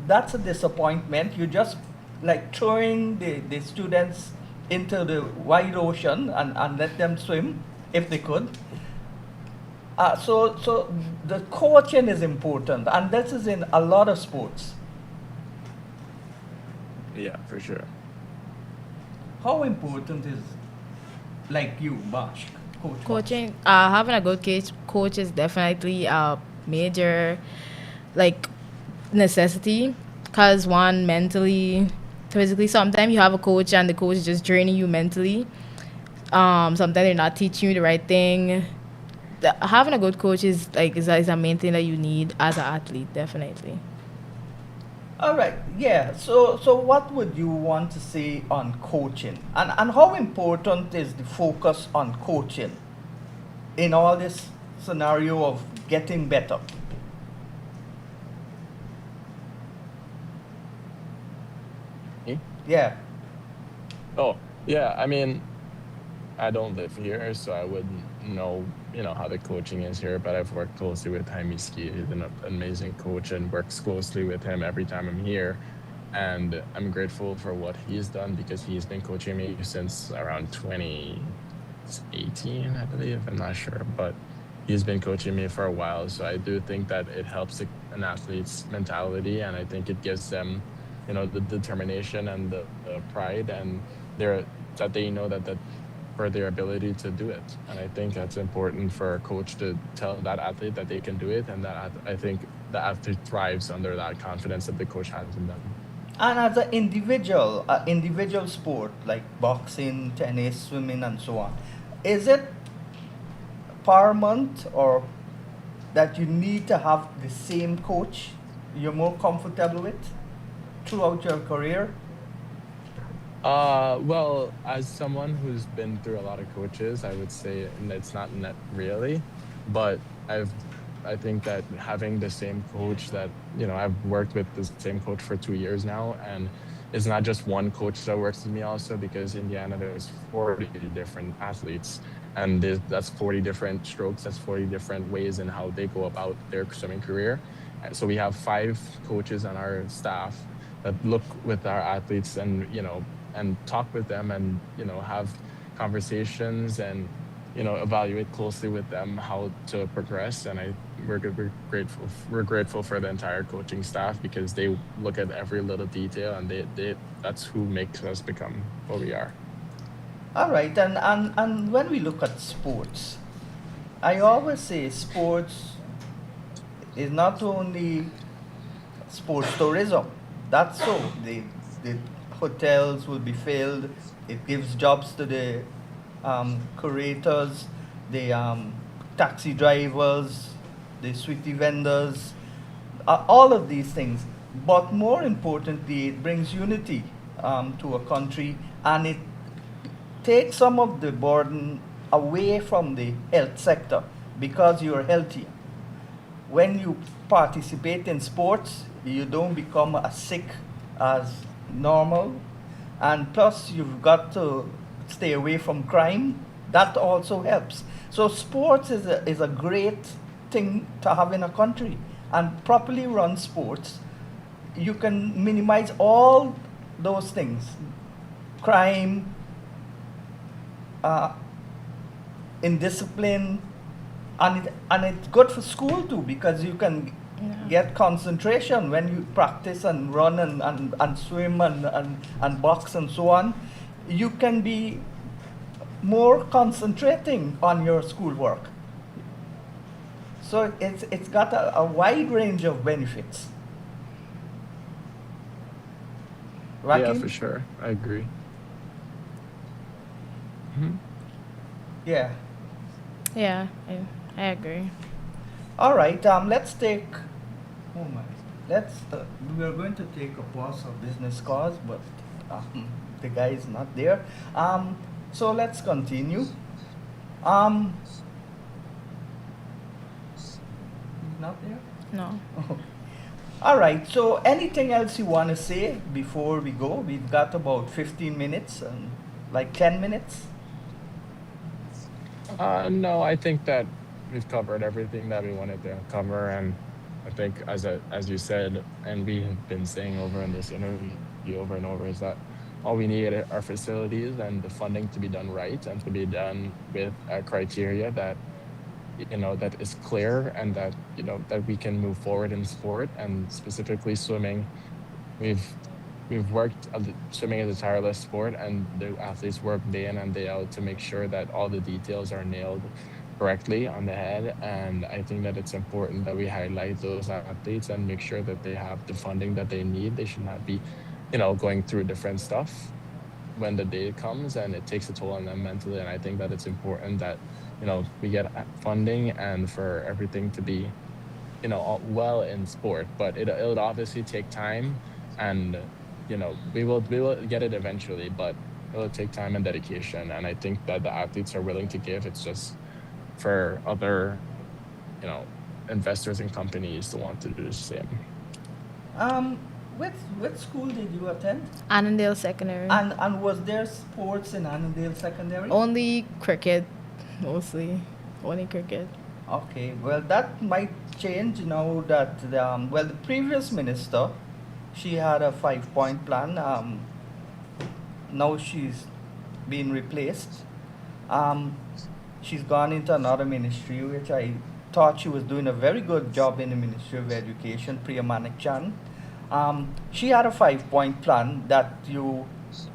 that's a disappointment. You just like throwing the students into the wide ocean and let them swim if they could. So the coaching is important, and this is in a lot of sports. Yeah, for sure. How important is, like you, Bash, Coaching, having a good coach is definitely a major like necessity, because one, mentally, physically, sometimes you have a coach and the coach is just draining you mentally. Sometimes they're not teaching you the right thing. Having a good coach is a main thing that you need as an athlete, definitely. All right, yeah. So what would you want to say on coaching, and how important is the focus on coaching in all this scenario of getting better? Me? Yeah. Oh, yeah. I mean, I don't live here, so I wouldn't know how the coaching is here, but I've worked closely with Jaime Ski. He's an amazing coach and works closely with him every time I'm here. And I'm grateful for what he's done because he's been coaching me since around 2018, I believe. I'm not sure, but he's been coaching me for a while. So I do think that it helps an athlete's mentality, and I think it gives them, the determination and the pride, and that they know that for their ability to do it. And I think that's important for a coach to tell that athlete that they can do it, and that I think the athlete thrives under that confidence that the coach has in them. And as an individual sport like boxing, tennis, swimming, and so on, is it paramount or that you need to have the same coach you're more comfortable with throughout your career? Well, as someone who's been through a lot of coaches, I would say it's not really, but I think that having the same coach that, I've worked with the same coach for 2 years now, and it's not just one coach that works with me also, because in Guyana there's 40 different athletes, and that's 40 different strokes, that's 40 different ways in how they go about their swimming career. And so we have 5 coaches on our staff that look with our athletes and, and talk with them and, have conversations and, evaluate closely with them how to progress. And we're grateful for the entire coaching staff, because they look at every little detail, and that's who makes us become what we are. All right, and when we look at sports, I always say sports is not only sports tourism. That's so. The hotels will be filled. It gives jobs to the curators, the taxi drivers, the sweetie vendors, all of these things. But more importantly, it brings unity to a country, and it takes some of the burden away from the health sector because you're healthier. When you participate in sports, you don't become as sick as normal, and plus you've got to stay away from crime. That also helps. So sports is a great thing to have in a country, and properly run sports, you can minimize all those things: crime, indiscipline, and it's good for school too, because you can get concentration when you practice and run and swim and box and so on. You can be more concentrating on your schoolwork. So it's got a wide range of benefits. Yeah, Rakim? for sure. I agree. Yeah. Yeah, I agree. All right. Let's take. Oh my. Let's. We are going to take a pause of business calls, but the guy is not there. So let's continue. He's not there. No. All right. So anything else you want to say before we go? We've got about 15 minutes and like 10 minutes. No, I think that we've covered everything that we wanted to cover, and I think as you said, and we have been saying over in this interview over and over, is that all we need are facilities and the funding to be done right, and to be done with a criteria that that is clear, and that that we can move forward in sport, and specifically swimming. We've worked swimming as a tireless sport, and the athletes work day in and day out to make sure that all the details are nailed correctly on the head. And I think that it's important that we highlight those athletes and make sure that they have the funding that they need. They should not be, going through different stuff when the day comes, and it takes a toll on them mentally. And I think that it's important that, we get funding and for everything to be, well in sport. But it'll obviously take time, and we will get it eventually, but it'll take time and dedication. And I think that the athletes are willing to give. It's just for other, investors and companies to want to do the same. What school did you attend? Annandale Secondary. And was there sports in Annandale Secondary? Only cricket, mostly. only cricket. Okay, well, that might change now that, well, the previous minister, she had a 5 point plan. Now she's been replaced. Um, she's gone into another ministry, which I thought she was doing a very good job in the Ministry of Education, Priya Manik Chan. She had a 5 point plan that you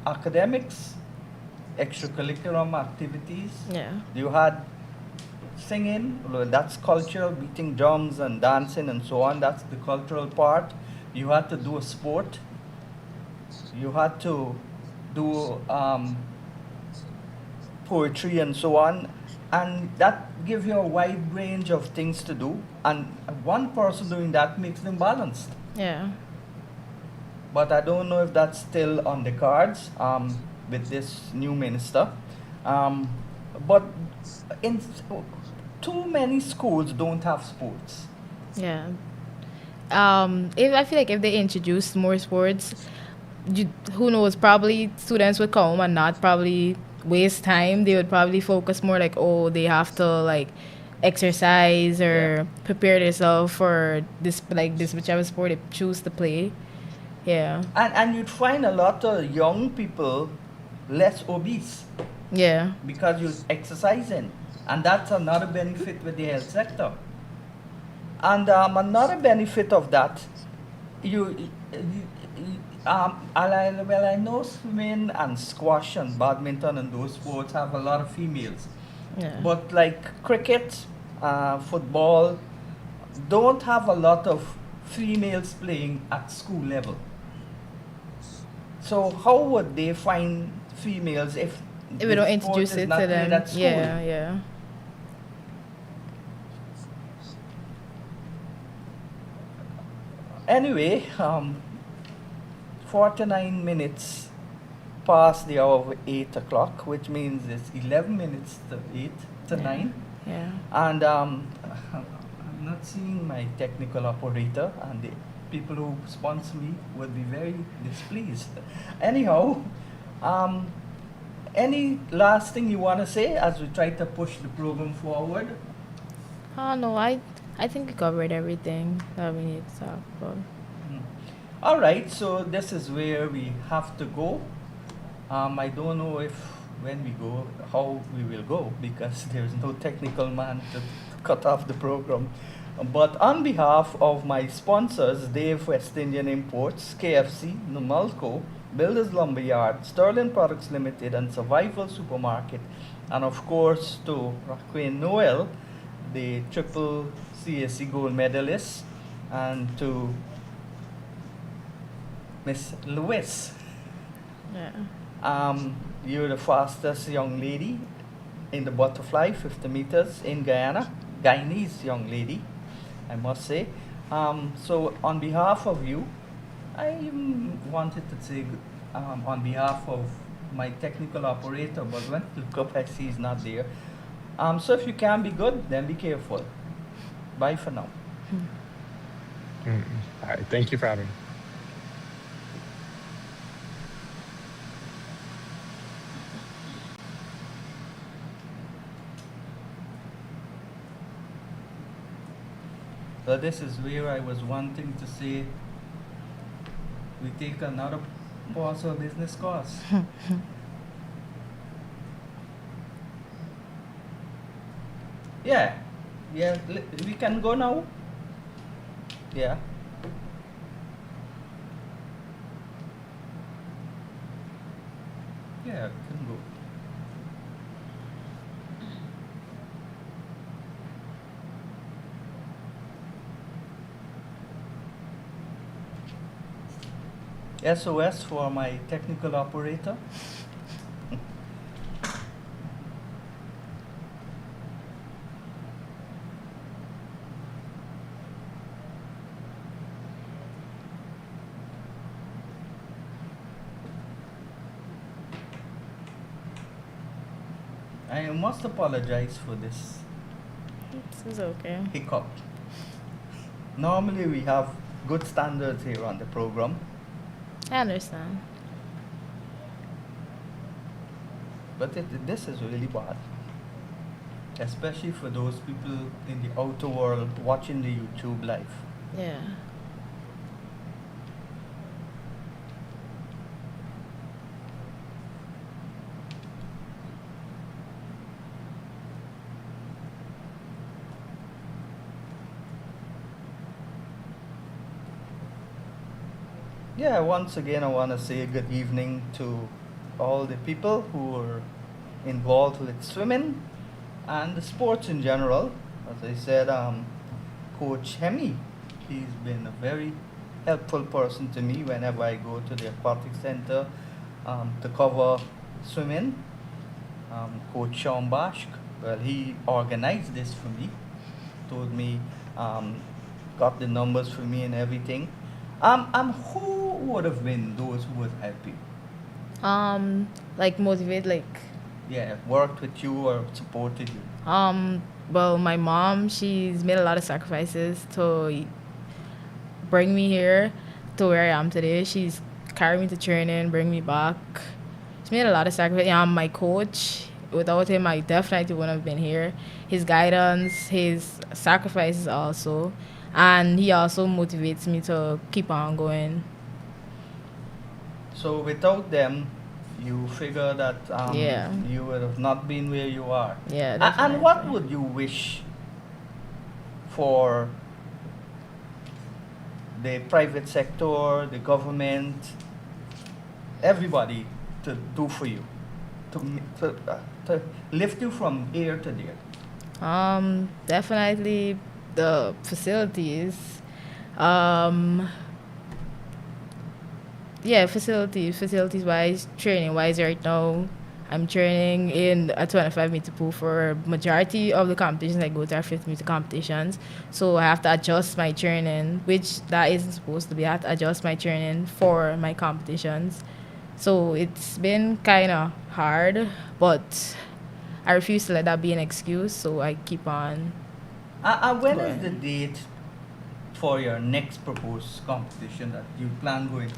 academics, extracurriculum activities, Yeah. you had singing, well, that's cultural, beating drums and dancing and so on, that's the cultural part. You had to do a sport, you had to do poetry and so on, and that gives you a wide range of things to do, and one person doing that makes them balanced. Yeah. But I don't know if that's still on the cards with this new minister. But in too many schools don't have sports. Yeah. If I feel like if they introduced more sports, who knows? Probably students would come and not probably waste time. They would probably focus more like, oh, they have to like exercise or prepare themselves for this, like this whichever sport they choose to play. Yeah. And you'd find a lot of young people less obese Yeah. because you're exercising. And that's another benefit with the health sector. And another benefit of that, I know swimming and squash and badminton and those sports have a lot of females. Yeah. But like cricket, football, don't have a lot of females playing at school level. So how would they find females if If we don't the sport introduce is it not to played them. at school? Yeah, yeah. Anyway, 49 minutes past the hour of 8 o'clock, which means it's 11 minutes to 8 to Yeah. 9. Yeah. And I'm not seeing my technical operator, and the people who sponsor me would be very displeased. Anyhow, any last thing you want to say as we try to push the program forward? Oh no, I think we covered everything that we need to talk about. All right, so this is where we have to go. I don't know if when we go, how we will go, because there's no technical man to cut off the program. But on behalf of my sponsors, Dave West Indian Imports, KFC, Numalco, Builders Lumberyard, Sterling Products Limited, and Survival Supermarket, and of course to Raquel Noel, the triple CSC gold medalist, and to Miss Lewis. Yeah. You're the fastest young lady in the butterfly, 50 meters in Guyana. Guyanese young lady, I must say. So on behalf of you, I wanted to say on behalf of my technical operator, but when I look up, I see he's not there. So if you can be good, then be careful. Bye for now. All right. Thank you for having me. So this is where I was wanting to say we take another pause for business course. Yeah, we can go now. Yeah. Yeah, we can go. SOS for my technical operator. I must apologize for this This is okay. hiccup. Normally we have good standards here on the program, I understand. but this is really bad. especially for those people in the outer world watching the YouTube live. Yeah. Yeah, once again, I want to say good evening to all the people who are involved with swimming and the sports in general. As I said, Coach Hemi, he's been a very helpful person to me whenever I go to the aquatic center to cover swimming. Coach Sean Bashk, well, he organized this for me, told me, got the numbers for me and everything. Who would have been those who would help you? Like motivate, like Yeah, worked with you or supported you? well, my mom, she's made a lot of sacrifices to bring me here to where I am today. She's carried me to training, bring me back. She's made a lot of sacrifices. My coach, without him, I definitely wouldn't have been here. His guidance, his sacrifices also. And he also motivates me to keep on going. So without them, you figure that Yeah. you would have not been where you are. Yeah, And what definitely. would you wish for the private sector, the government, everybody to do for you, to lift you from here to there? Definitely the facilities. Um, yeah, facilities wise, training wise right now. I'm training in a 25-meter pool for majority of the competitions. I go to our 50-meter competitions. So I have to adjust my training, which that isn't supposed to be. I have to adjust my training for my competitions. So it's been kind of hard, but I refuse to let that be an excuse. So I keep on. When Go is the ahead. date for your next proposed competition that you plan going to?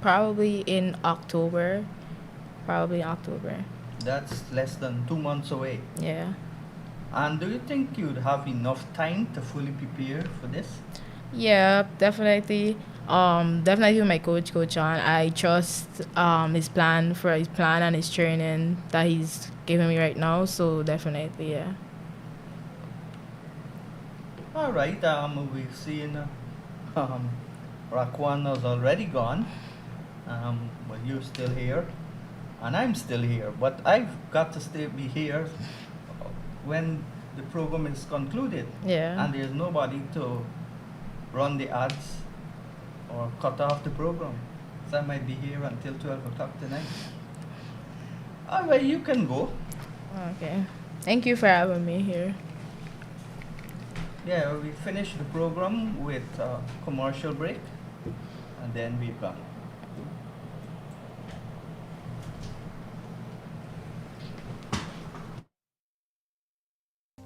Probably in October. Probably in October. That's less than 2 months away. Yeah. And do you think you'd have enough time to fully prepare for this? Yeah, definitely. Definitely with my coach on. I trust his plan and his training that he's giving me right now. So definitely, yeah. All right. We've seen Rakwan is already gone, but you're still here, and I'm still here. But I've got to be here when the program is concluded, Yeah. and there's nobody to run the ads or cut off the program. So I might be here until 12 o'clock tonight. All right, you can go. Okay. Thank you for having me here. Yeah, we finish the program with a commercial break, and then we're gone.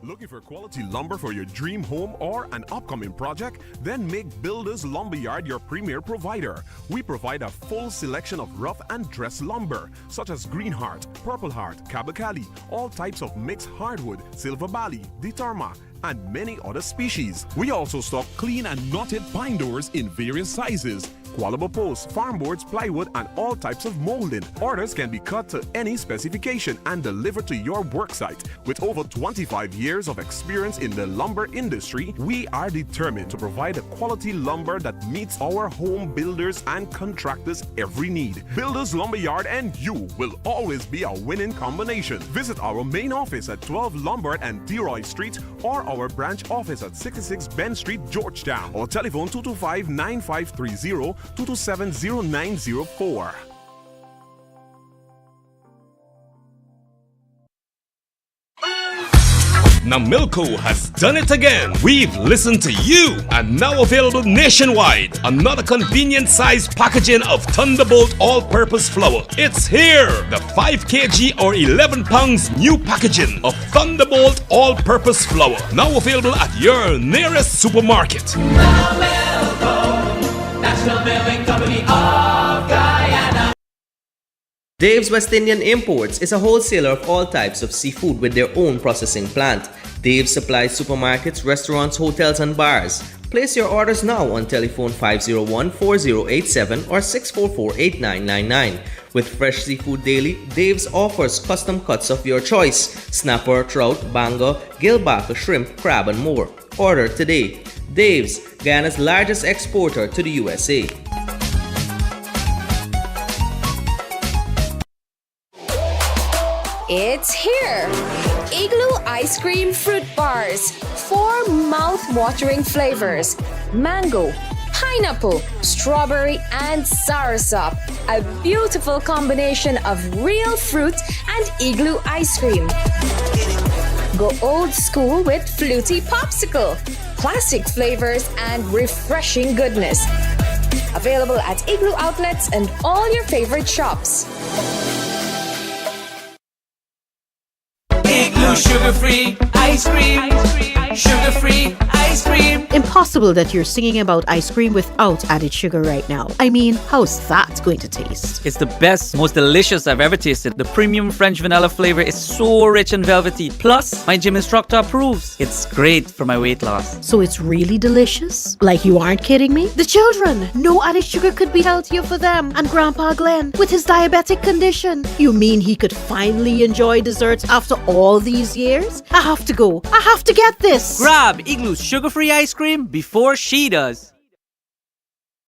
Looking for quality lumber for your dream home or an upcoming project? Then make Builders Lumberyard your premier provider. We provide a full selection of rough and dress lumber, such as Green Heart, Purple Heart, Kabakali, all types of mixed hardwood, Silver Bali, Ditarma, and many other species. We also stock clean and knotted pine doors in various sizes, Qualable posts, farm boards, plywood, and all types of molding. Orders can be cut to any specification and delivered to your worksite. With over 25 years of experience in the lumber industry, we are determined to provide a quality lumber that meets our home builders and contractors' every need. Builders Lumberyard and you will always be a winning combination. Visit our main office at 12 Lombard and Deroy Street or our branch office at 66 Ben Street, Georgetown, or telephone 225-9530 227-0904. Now Milko has done it again. We've listened to you and now available nationwide. Another convenient size packaging of Thunderbolt all-purpose flour. It's here. The 5 kg or 11 pounds new packaging of Thunderbolt all-purpose flour. Now available at your nearest supermarket. National Milling Company of Guyana. Dave's West Indian Imports is a wholesaler of all types of seafood with their own processing plant. Dave supplies supermarkets, restaurants, hotels, and bars. Place your orders now on telephone 501-4087 or 644-8999. With fresh seafood daily, Dave's offers custom cuts of your choice: snapper, trout, banger, gillback, shrimp, crab, and more. Order today. Dave's, Guyana's largest exporter to the USA. It's here! Igloo Ice Cream Fruit Bars. 4 mouth-watering flavors: mango, pineapple, strawberry, and soursop. A beautiful combination of real fruit and igloo ice cream. Go old school with fluty popsicle, classic flavors, and refreshing goodness. Available at Igloo outlets and all your favorite shops. Igloo sugar-free ice cream. Sugar-free ice cream. Impossible that you're singing about ice cream without added sugar right now. I mean, how's that going to taste? It's the best, most delicious I've ever tasted. The premium French vanilla flavor is so rich and velvety. Plus, my gym instructor approves. It's great for my weight loss. So it's really delicious? Like you aren't kidding me? The children! No added sugar could be healthier for them. And Grandpa Glenn, with his diabetic condition. You mean he could finally enjoy desserts after all these years? I have to go. I have to get this. Grab Igloo's sugar-free ice cream before she does.